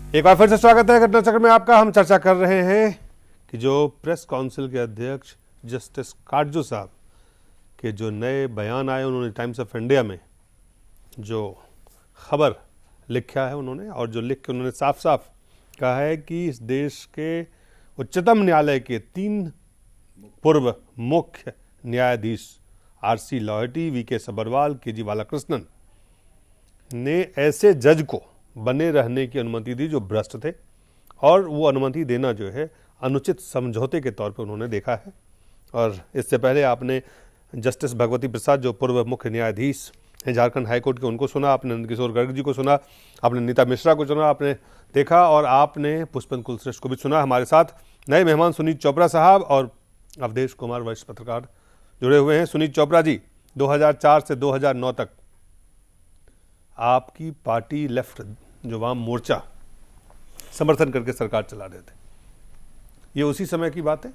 एक बार फिर से स्वागत है घटना चक्र में आपका। हम चर्चा कर रहे हैं कि जो प्रेस काउंसिल के अध्यक्ष जस्टिस काटजू साहब के जो नए बयान आए, उन्होंने टाइम्स ऑफ इंडिया में जो खबर लिखा है उन्होंने, और जो लिख के उन्होंने साफ साफ कहा है कि इस देश के उच्चतम न्यायालय के 3 पूर्व मुख्य न्यायाधीश R C. Lahoti, V K. Sabharwal, K G. Balakrishnan ने ऐसे जज को बने रहने की अनुमति दी जो भ्रष्ट थे, और वो अनुमति देना जो है अनुचित समझौते के तौर पे उन्होंने देखा है। और इससे पहले आपने जस्टिस भगवती प्रसाद जो पूर्व मुख्य न्यायाधीश हैं झारखंड हाईकोर्ट के, उनको सुना, आपने नंदकिशोर गर्ग जी को सुना, आपने नीता मिश्रा को सुना, आपने देखा, और आपने पुष्पन कुलश्रेष्ठ को भी सुना। हमारे साथ नए मेहमान सुनीत चोपड़ा साहब और अवधेश कुमार वरिष्ठ पत्रकार जुड़े हुए हैं। सुनीत चोपड़ा जी, 2004 से 2009 तक आपकी पार्टी लेफ्ट जो वाम मोर्चा समर्थन करके सरकार चला रहे थे, ये उसी समय की बात है?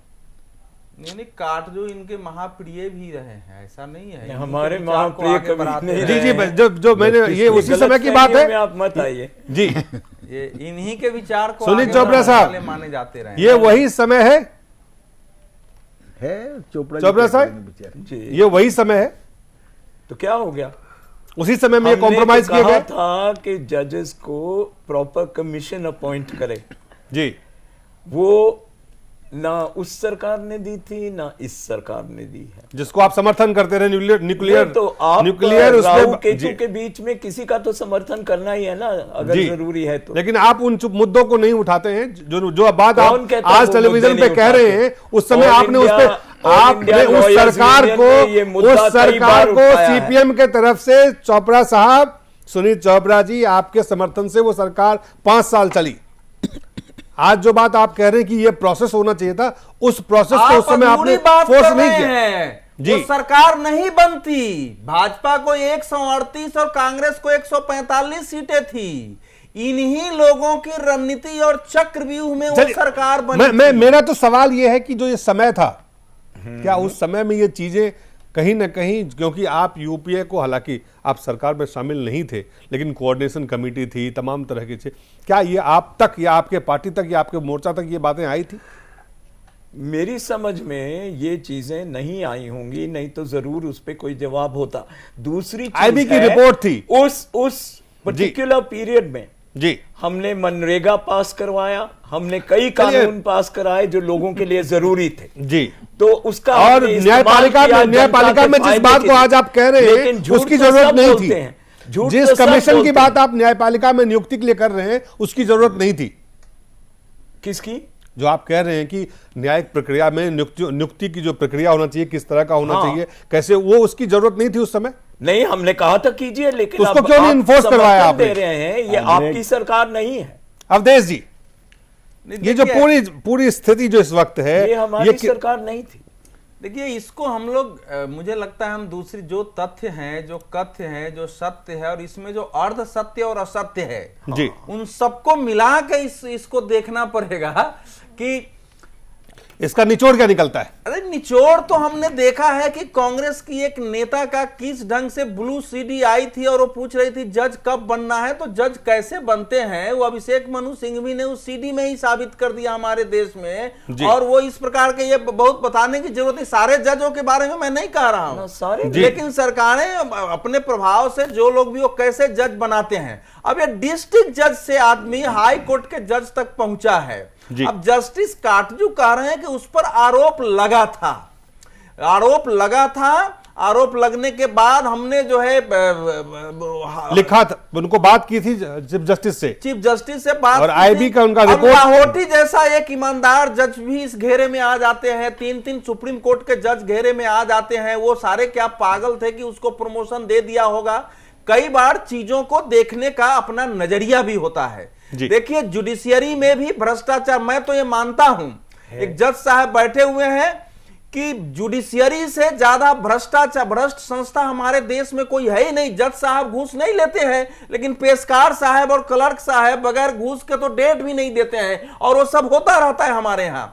नहीं, काटजू इनके महाप्रिय भी रहे हैं, ऐसा नहीं है। हमारे महाप्रिय कभी नहीं। जी जी, जो मैंने, ये उसी समय की बात है, आप मत आइए जी। ये इन्हीं के विचार को सुनीत चोपड़ा साहब माने जाते रहे। ये वही समय है चोपड़ा साहब, ये वही समय है। तो क्या हो गया? उसी समय में कॉम्प्रोमाइज किया गया था कि जजेस को प्रॉपर कमीशन अपॉइंट करे जी। वो ना उस सरकार ने दी थी ना इस सरकार ने दी है, जिसको आप समर्थन करते रहे। न्यूक्लियर तो आप न्यूक्लियर राहु केतु के बीच में किसी का तो समर्थन करना ही है ना, अगर जरूरी है तो। लेकिन आप उन मुद्दों को नहीं उठाते हैं जो बात आप आज टेलीविजन पे कह रहे हैं। उस समय आपने उस पे आपने उस सरकार को सीपीएम के तरफ से, चोपड़ा साहब, सुनीत चोपड़ा जी, आपके समर्थन से वो सरकार 5 साल चली। आज जो बात आप कह रहे हैं कि ये प्रोसेस होना चाहिए था, उस प्रोसेस को उस समय आपने फोर्स नहीं किया जी। तो सरकार नहीं बनती। भाजपा को 138 और कांग्रेस को 145 सीटें थी। इन्हीं लोगों की रणनीति और चक्रव्यूह में वो सरकार बनी। मेरा तो सवाल ये है कि जो ये समय था, क्या उस समय में ये चीजें कहीं ना कहीं, क्योंकि आप यूपीए को, हालांकि आप सरकार में शामिल नहीं थे, लेकिन कोऑर्डिनेशन कमेटी थी, तमाम तरह की चीज, क्या ये आप तक या आपके पार्टी तक या आपके मोर्चा तक ये बातें आई थी? मेरी समझ में ये चीजें नहीं आई होंगी, नहीं तो जरूर उस पर कोई जवाब होता। दूसरी चीज आईबी की रिपोर्ट थी उस पर्टिकुलर पीरियड में जी। हमने मनरेगा पास करवाया, हमने कई कानून पास कराए जो लोगों के लिए जरूरी थे जी। तो उसका और न्यायपालिका में जिस बात को आज आप कह रहे हैं उसकी जरूरत नहीं थी। जिस कमीशन की बात आप न्यायपालिका में नियुक्ति के लिए कर रहे हैं उसकी जरूरत नहीं थी। किसकी? जो आप कह रहे हैं कि न्यायिक प्रक्रिया में नियुक्ति की जो प्रक्रिया होना चाहिए, किस तरह का होना चाहिए, कैसे, वो उसकी जरूरत नहीं थी उस समय। नहीं, हमने कहा था कीजिए, लेकिन उसको क्यों नहीं इन्फोर्स करवाया आप? दे रहे हैं, ये आपकी सरकार नहीं है अवधेश जी। ये जो पूरी स्थिति जो इस वक्त है, ये हमारी सरकार नहीं थी। देखिए, इसको हम लोग, मुझे लगता है हम दूसरी जो तथ्य हैं, जो कथ्य हैं, जो सत्य है, और इसमें जो अर्ध सत्य और असत्य है जी, उन सबको मिला के इसको देखना पड़ेगा कि इसका निचोड़ क्या निकलता है। अरे निचोड़ तो हमने देखा है कि कांग्रेस की एक नेता का किस ढंग से ब्लू सीडी आई थी और वो पूछ रही थी जज कब बनना है, तो जज कैसे बनते हैं वो अभिषेक मनु सिंघवी ने उस सीडी में ही साबित कर दिया हमारे देश में। और वो इस प्रकार के, ये बहुत बताने की जरूरत है, सारे जजों के बारे में मैं नहीं कह रहा हूं, लेकिन सरकारें अपने प्रभाव से जो लोग भी वो कैसे जज बनाते हैं। अब ये डिस्ट्रिक्ट जज से आदमी हाई कोर्ट के जज तक पहुंचा है। अब जस्टिस काटजू कह रहे हैं कि उस पर आरोप लगा था, आरोप लगने के बाद हमने जो है लिखा था, उनको बात की थी चीफ जस्टिस से बात, और आईबी का उनका रिपोर्ट। लाहौटी जैसा एक ईमानदार जज भी इस घेरे में आ जाते हैं, 3 सुप्रीम कोर्ट के जज घेरे में आ जाते हैं। वो सारे क्या पागल थे कि उसको प्रमोशन दे दिया होगा? कई बार चीजों को देखने का अपना नजरिया भी होता है। देखिए, जुडिशियरी में भी भ्रष्टाचार, मैं तो ये मानता हूं, एक जज साहब बैठे हुए हैं कि जुडिशियरी से ज्यादा भ्रष्ट संस्था हमारे देश में कोई है ही नहीं। जज साहब घूस नहीं लेते हैं, लेकिन पेशकार साहब और क्लर्क साहब बगैर घूस के तो डेट भी नहीं देते हैं, और वो सब होता रहता है हमारे यहां।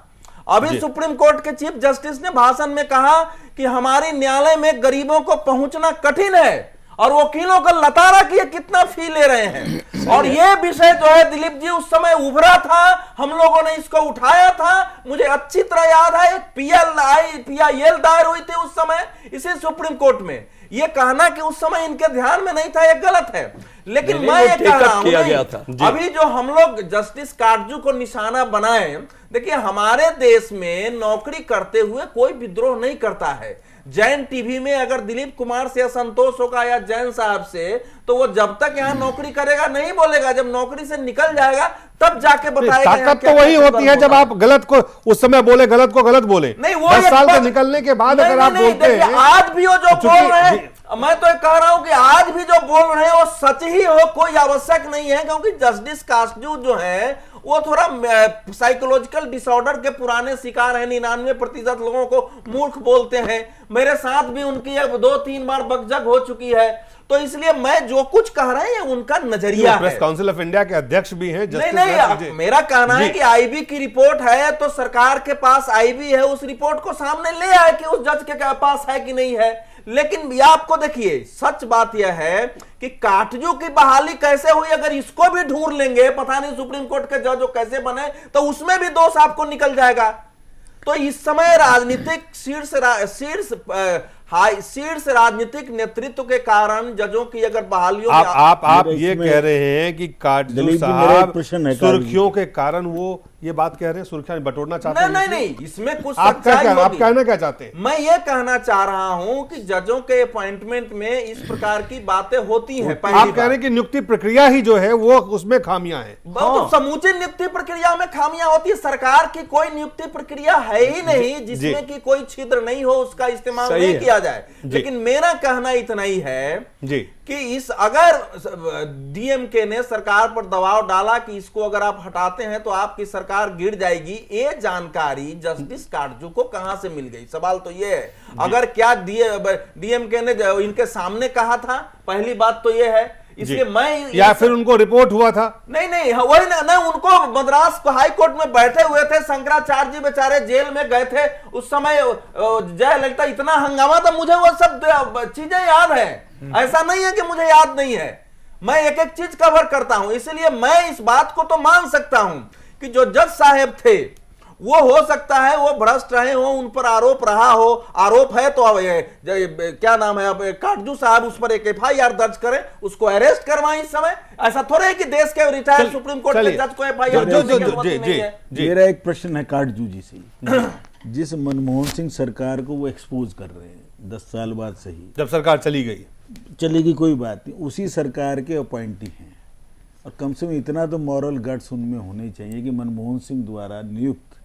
अभी सुप्रीम कोर्ट के चीफ जस्टिस ने भाषण में कहा कि हमारे न्यायालय में गरीबों को पहुंचना कठिन है, और वकीलों का लतारा कि ये कितना फी ले रहे हैं। और ये विषय जो है दिलीप जी उस समय उभरा था, हम लोगों ने इसको उठाया था। मुझे अच्छी तरह याद है PIL दायर हुई थी उस समय इसी सुप्रीम कोर्ट में। ये कहना कि उस समय इनके ध्यान में नहीं था, ये गलत है। लेकिन मैं ये कह रहा हूं अभी जो हम लोग जस्टिस काटजू को निशाना बनाए, देखिए हमारे देश में नौकरी करते हुए कोई विद्रोह नहीं करता है। जैन टीवी में अगर दिलीप कुमार से असंतोष होगा या जैन साहब से, तो वो जब तक यहां नौकरी करेगा नहीं बोलेगा, जब नौकरी से निकल जाएगा तब जाके बताएगा। ताकत तो वही होती है जब आप गलत को उस समय बोले, गलत को गलत बोले। नहीं, वो 10 साल के निकलने के बाद अगर आप बोलते हैं, आज भी वो जो बोल रहे हैं, मैं तो कह रहा हूं कि आज भी जो बोल रहे हैं वो सच ही हो, कोई आवश्यक नहीं है। क्योंकि जस्टिस काटजू जो है वो थोड़ा साइकोलॉजिकल डिसऑर्डर के पुराने शिकार है। 99% लोगों को मूर्ख बोलते हैं। मेरे साथ भी उनकी 2-3 बार बकझक हो चुकी है। तो इसलिए मैं जो कुछ कह रहे हैं उनका नजरिया है। प्रेस काउंसिल ऑफ इंडिया के अध्यक्ष भी हैं। नहीं, मेरा कहना है कि आईबी की रिपोर्ट है तो सरकार के पास आईबी है, उस रिपोर्ट को सामने ले आए कि उस जज के पास है कि नहीं है। लेकिन ये आपको देखिए, सच बात यह है कि काटजू की बहाली कैसे हुई, अगर इसको भी ढूंढ लेंगे, पता नहीं सुप्रीम कोर्ट के जज कैसे बने, तो उसमें भी दोष आपको निकल जाएगा। तो इस समय राजनीतिक शीर्ष राजनीतिक नेतृत्व के कारण जजों की अगर बहालियों आप ये कह रहे हैं कि काटजू साहब सुर्खियों के कारण वो ये बात कह रहे हैं, सुर्खियां बटोरना चाहते हैं? नहीं, इसमें कुछ आप कहना क्या चाहते हैं? मैं ये कहना चाह रहा हूं कि जजों के अपॉइंटमेंट में इस प्रकार की बातें होती हैं। आप कह रहे हैं कि नियुक्ति प्रक्रिया ही जो है वो उसमें खामियां हैं। तो समूची नियुक्ति प्रक्रिया में खामियां होती है। सरकार की कोई नियुक्ति प्रक्रिया है ही नहीं जिसमें कि कोई छिद्र नहीं हो, उसका इस्तेमाल नहीं किया जाए। लेकिन मेरा कहना इतना ही है जी कि अगर डीएमके ने सरकार पर दबाव डाला कि इसको अगर आप हटाते हैं तो आपकी सरकार गिर जाएगी, ये जानकारी जस्टिस काटजू को कहां से मिल गई? सवाल तो ये है। अगर क्या डीएमके ने इनके सामने कहा था? पहली बात तो ये है। इसलिए मैं या फिर उनको रिपोर्ट हुआ था? नहीं, वही ना, उनको मद्रास हाई कोर्ट में बैठे हुए थे, शंकराचार्य जी बेचारे जेल में गए थे उस समय, जयललिता, इतना हंगामा था। मुझे वो सब चीजें याद है, ऐसा नहीं है कि मुझे याद नहीं है। मैं एक एक चीज कवर करता हूं। इसलिए मैं इस बात को तो मान सकता हूं कि जो जज साहब थे वो हो सकता है वो भ्रष्ट रहे हो, उन पर आरोप रहा हो, आरोप है तो क्या नाम है, अब काटजू साहब उस पर एक FIR दर्ज करें, उसको अरेस्ट करवाएं। इस समय ऐसा थोड़ा है कि देश के रिटायर्ड सुप्रीम कोर्ट के जज को FIR नहीं है। मेरा एक प्रश्न है काटजू जी से। जिस मनमोहन सिंह सरकार को वो एक्सपोज कर रहे हैं 10 साल बाद, सही जब सरकार चलेगी कोई बात नहीं, उसी सरकार के अपॉइंटी हैं, और कम से कम इतना तो मॉरल गट्स उनमें होने चाहिए कि मनमोहन सिंह द्वारा नियुक्त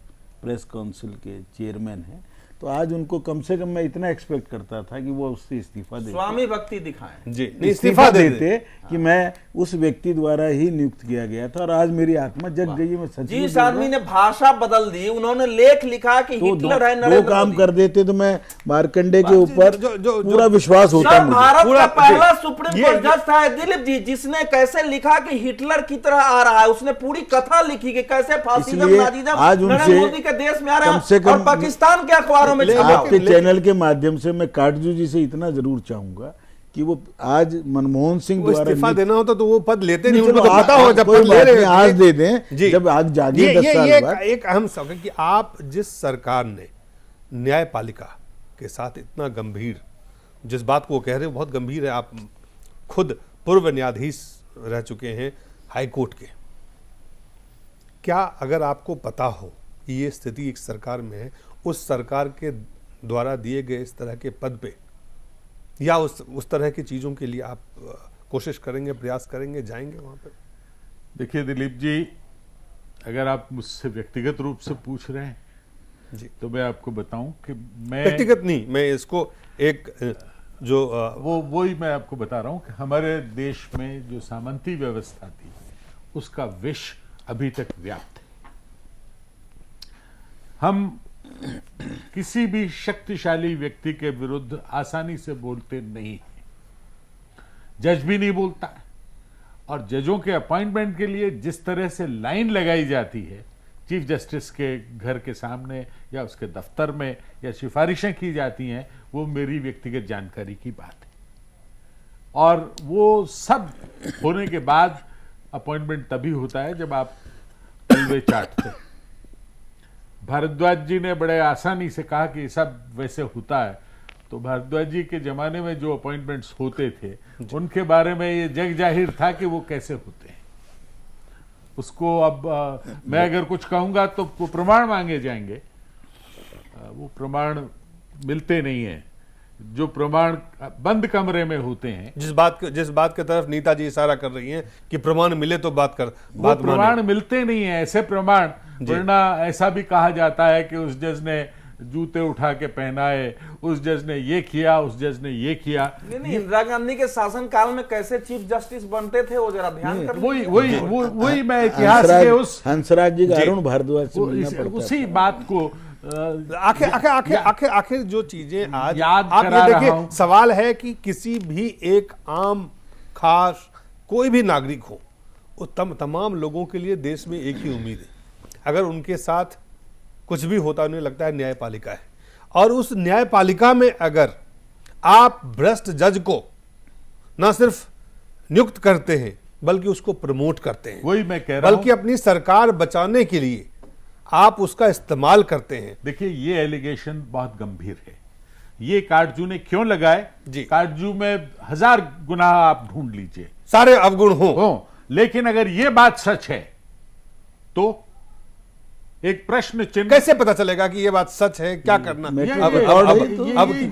प्रेस काउंसिल के चेयरमैन हैं, तो आज उनको कम से कम मैं इतना एक्सपेक्ट करता था कि वो उससे इस्तीफा देते, स्वामी भक्ति दिखाएं जी, इस्तीफा देते कि मैं उस व्यक्ति द्वारा ही नियुक्त किया गया था। और आज मेरी आत्मा जग गई है। मैं सच जिस आदमी ने भाषा बदल दी, उन्होंने लेख लिखा कि हिटलर है, वो काम कर देते तो मैं मार्कंडे के ऊपर पूरा विश्वास होता। भारत का पहला सुप्रीम कोर्ट जज था दिलीप जी, जिसने कैसे लिखा कि हिटलर की तरह आ रहा है। उसने पूरी कथा लिखी कि कैसे फासिज्म, नाजीज्म नरेंद्र मोदी के देश में आ रहा है, और पाकिस्तान के अखबारों में। आपके चैनल के माध्यम से मैं काटजू जी से इतना जरूर चाहूंगा कि वो आज मनमोहन सिंह द्वारा इस्तीफा देना होता तो वो पद लेते नहीं, उनको तो पता हो जब पद ले रहे आज दे दें, जब आज जागे 10 साल बाद। एक अहम सवाल है कि आप जिस सरकार ने न्यायपालिका के साथ इतना गंभीर, जिस बात को वो कह रहे हैं बहुत गंभीर है, आप खुद पूर्व न्यायाधीश रह चुके हैं हाई कोर्ट के, क्या अगर आपको पता हो कि ये स्थिति एक सरकार में है, उस सरकार के द्वारा दिए गए इस तरह के पद पे या उस तरह की चीज़ों के लिए आप कोशिश करेंगे, प्रयास करेंगे, जाएंगे वहाँ पर? देखिए दिलीप जी, अगर आप मुझसे व्यक्तिगत रूप से पूछ रहे हैं जी, तो मैं आपको बताऊं कि मैं व्यक्तिगत नहीं, मैं इसको एक जो वो ही मैं आपको बता रहा हूं कि हमारे देश में जो सामंती व्यवस्था थी उसका विष अभी तक व्याप्त है। हम किसी भी शक्तिशाली व्यक्ति के विरुद्ध आसानी से बोलते नहीं हैं, जज भी नहीं बोलता है। और जजों के अपॉइंटमेंट के लिए जिस तरह से लाइन लगाई जाती है चीफ जस्टिस के घर के सामने या उसके दफ्तर में, या सिफारिशें की जाती हैं, वो मेरी व्यक्तिगत जानकारी की बात है। और वो सब होने के बाद अपॉइंटमेंट तभी होता है जब आप तलवे चाटते हैं। भारद्वाज जी ने बड़े आसानी से कहा कि सब वैसे होता है, तो भारद्वाज जी के जमाने में जो अपॉइंटमेंट्स होते थे उनके बारे में ये जग जाहिर था कि वो कैसे होते हैं। उसको अब मैं अगर कुछ कहूंगा तो वो प्रमाण मांगे जाएंगे, वो प्रमाण मिलते नहीं है। जो प्रमाण बंद कमरे में होते हैं, जिस बात की तरफ नीता जी इशारा कर रही हैं कि प्रमाण मिले तो बात प्रमाण मिलते नहीं है ऐसे प्रमाण। वरना ऐसा भी कहा जाता है कि उस जज ने जूते उठा के पहनाए, उस जज ने ये किया, उस जज ने ये किया। नहीं, इंदिरा गांधी के शासन काल में कैसे चीफ जस्टिस बनते थे वो जरा ध्यान कर। वही मैं इतिहास के उस हंसराज जी का अरुण भारद्वाज से मिलना पड़ता है। उसी बात को आखिर जो चीजें आज याद आप करा ये रहा देखिए, हूं। सवाल है कि किसी भी एक आम खास कोई भी नागरिक हो, वो तमाम लोगों के लिए देश में एक ही उम्मीद है। अगर उनके साथ कुछ भी होता है उन्हें लगता है न्यायपालिका है, और उस न्यायपालिका में अगर आप भ्रष्ट जज को न सिर्फ नियुक्त करते हैं बल्कि उसको प्रमोट करते हैं, वही मैं कह रहा हूं। बल्कि अपनी सरकार बचाने के लिए आप उसका इस्तेमाल करते हैं। देखिए, ये एलिगेशन बहुत गंभीर है। ये काटजू ने क्यों लगाए जी। काटजू में 1000 गुनाह आप ढूंढ लीजिए, सारे अवगुण हो, लेकिन अगर ये बात सच है तो एक प्रश्न चिन्ह। कैसे पता चलेगा कि ये बात सच है? क्या करना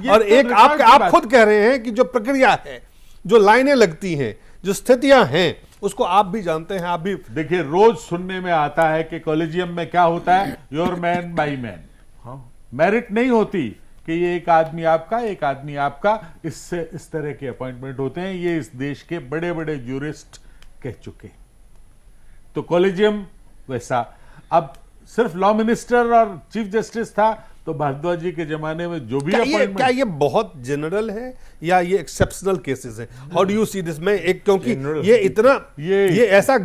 और ये एक आप खुद कह रहे हैं कि जो प्रक्रिया है, जो लाइनें लगती हैं, जो स्थितियां हैं, उसको आप भी जानते हैं। आप भी देखिए, रोज सुनने में आता है कि कॉलेजियम में क्या होता है, your man by man. Merit नहीं होती कि ये एक आदमी आपका, एक आदमी आपका, इससे इस तरह के अपॉइंटमेंट होते हैं। ये इस देश के बड़े बड़े ज्यूरिस्ट कह चुके। तो कॉलेजियम वैसा। अब सिर्फ लॉ मिनिस्टर और चीफ जस्टिस था, तो भारद्वाज जी के जमाने में जो भी क्या ये बहुत जनरल है या ये एक्सेप्शनल केसेस है? How do you see this? में एक, क्योंकि ये इतना ये ऐसा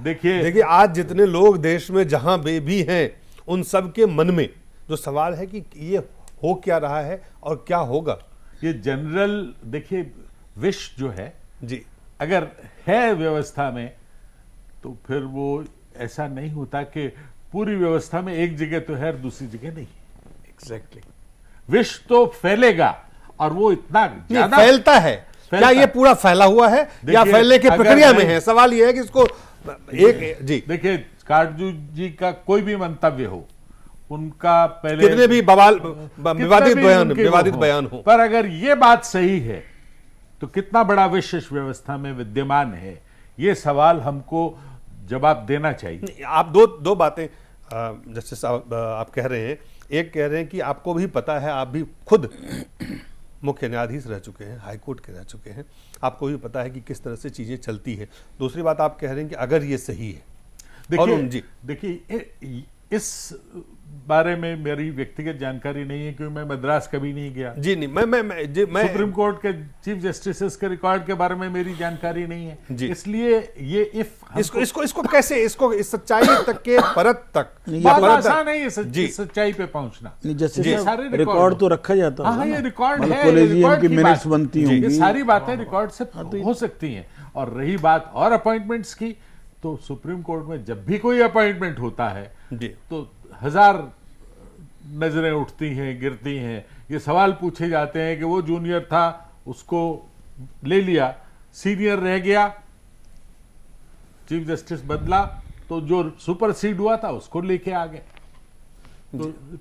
देखिए आज जितने लोग देश में जहां भी हैं उन सब के मन में जो सवाल है कि ये हो क्या रहा है और क्या होगा। ये जनरल देखिए, विश जो है जी, अगर है व्यवस्था में तो फिर वो ऐसा नहीं होता कि पूरी व्यवस्था में एक जगह तो है और दूसरी जगह नहीं। एग्जैक्टली। विष तो फैलेगा और वो इतना ज्यादा फैलता है। क्या ये पूरा फैला हुआ है या फैलने की प्रक्रिया में है? सवाल ये है कि इसको एक जी देखिए, काटजू जी का कोई भी मंतव्य हो, उनका पहले कितने भी विवादित बयान हो, पर अगर ये बात सही है तो कितना बड़ा विष इस व्यवस्था में विद्यमान है, ये सवाल हमको जवाब देना चाहिए। आप दो बातें जैसे आप कह रहे हैं। एक कह रहे हैं कि आपको भी पता है, आप भी खुद मुख्य न्यायाधीश रह चुके हैं, हाईकोर्ट के रह चुके हैं, आपको भी पता है कि किस तरह से चीजें चलती है। दूसरी बात आप कह रहे हैं कि अगर ये सही है, देखिए इस बारे में मेरी व्यक्तिगत जानकारी नहीं है क्योंकि मैं मद्रास कभी नहीं गया। जी नहीं, मैं सुप्रीम कोर्ट के चीफ जस्टिस के रिकॉर्ड के बारे में मेरी जानकारी नहीं है जी। इसलिए ये इसको कैसे इस सच्चाई तक के परत तक बहुत आसान है ये सच्चाई पे पहुंचना। जैसे सारे रिकॉर्ड तो रखा जाता है। हाँ, ये रिकॉर्ड है, कॉलेजियम की मिनट्स बनती होंगी, ये सारी बातें रिकॉर्ड से हो सकती हैं। और रही बात और अपॉइंटमेंट्स की, तो सुप्रीम कोर्ट में जब भी कोई अपॉइंटमेंट होता है तो 1000 नजरें उठती हैं, गिरती हैं। ये सवाल पूछे जाते हैं कि वो जूनियर था, उसको ले लिया, सीनियर रह गया, चीफ जस्टिस बदला तो जो सुपरसीड हुआ था उसको लेके आ गए।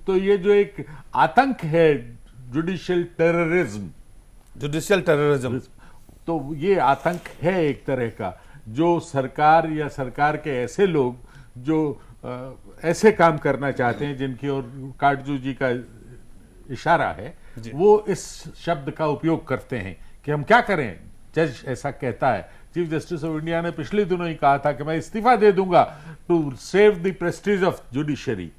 तो ये जो एक आतंक है, जुडिशियल टेररिज्म, तो ये आतंक है एक तरह का, जो सरकार या सरकार के ऐसे लोग जो ऐसे काम करना चाहते हैं जिनकी ओर काटजू जी का इशारा है, वो इस शब्द का उपयोग करते हैं कि हम क्या करें। जज ऐसा कहता है। चीफ जस्टिस ऑफ इंडिया ने पिछले दिनों ही कहा था कि मैं इस्तीफा दे दूंगा to save the prestige of judiciary.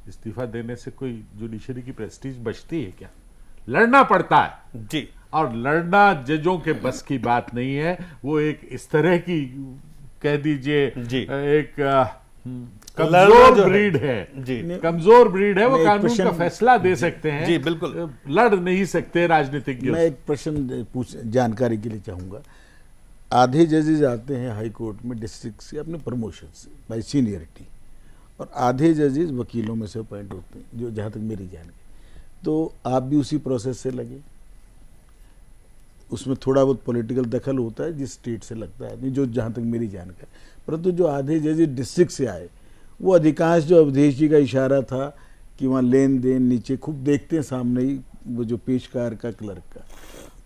इस्तीफा देने से कोई जुडिशरी की प्रेस्टीज बचती है क्या? लड़ना पड़ता है जी, और लड़ना जजों के बस की बात नहीं है। वो एक इस तरह की कह दीजिए एक कमजोर जो है। ब्रीड है जी। कमजोर ब्रीड है, वो मैं एक कानून का प्रश्न- फैसला दे सकते हैं। जी, बिल्कुल। लड़ नहीं सकते राजनीतिज्ञ। मैं एक प्रश्न जानकारी के लिए चाहूँगा। आधे जजेज आते हैं हाई कोर्ट में डिस्ट्रिक्ट से अपने प्रमोशन से बाय सीनियरिटी, और आधे जजेज वकीलों में से अपॉइंट होते हैं, जो जहाँ तक मेरी जानकारी। तो आप भी उसी प्रोसेस से लगे? उसमें थोड़ा बहुत पॉलिटिकल दखल होता है जिस स्टेट से लगता है नहीं, जो जहाँ तक मेरी जानकारी। परंतु जो आधे जजेज डिस्ट्रिक्ट से आए, वो अधिकांश, जो अवधेश जी का इशारा था कि वहाँ लेन देन नीचे खूब देखते हैं सामने ही, वो जो पेशकार का, क्लर्क का,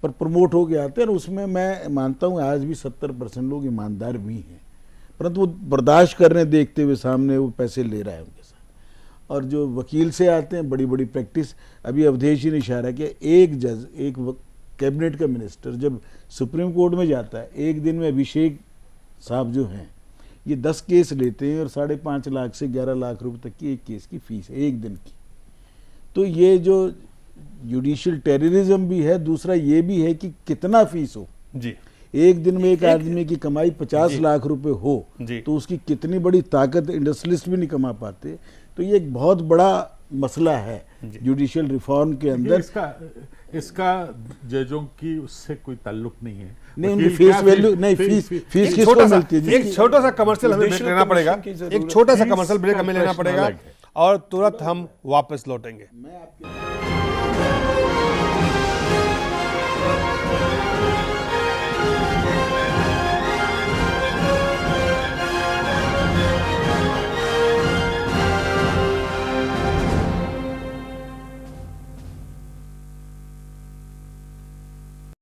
पर प्रमोट हो के आते हैं। और उसमें मैं मानता हूँ आज भी 70% लोग ईमानदार भी हैं, परंतु वो बर्दाश्त कर रहे हैं देखते हुए सामने वो पैसे ले रहा है उनके साथ। और जो वकील से आते हैं, बड़ी बड़ी प्रैक्टिस, अभी अवधेश जी ने इशारा किया, एक जज, एक कैबिनेट का मिनिस्टर जब सुप्रीम कोर्ट में जाता है, एक दिन में अभिषेक साहब जो हैं ये 10 केस लेते हैं और 5.5 लाख से 11 लाख रुपए तक की एक केस की फीस है एक दिन की। तो ये जो जुडिशियल टेररिज्म भी है, दूसरा ये भी है कि कितना फीस हो। जी। एक दिन में एक आदमी की कमाई 50 लाख रुपए हो जी। तो उसकी कितनी बड़ी ताकत इंडस्ट्रियलिस्ट भी नहीं कमा पाते। तो ये एक बहुत बड़ा मसला है जुडिशियल रिफॉर्म के अंदर। इसका जजों की उससे कोई ताल्लुक नहीं है। नहीं, उनकी वकील फीस क्या वैल्यू नहीं, फीस एक किसको छोटा सा मिलती है? एक छोटा सा कमर्शियल हमें ब्रेक Judicial लेना पड़ेगा। commission की जरूरत एक छोटा सा फीस कमर्शियल ब्रेक का हमें लेना प्रश्न पड़ेगा अलग है। और तुरंत हम वापस लौटेंगे। मैं आपके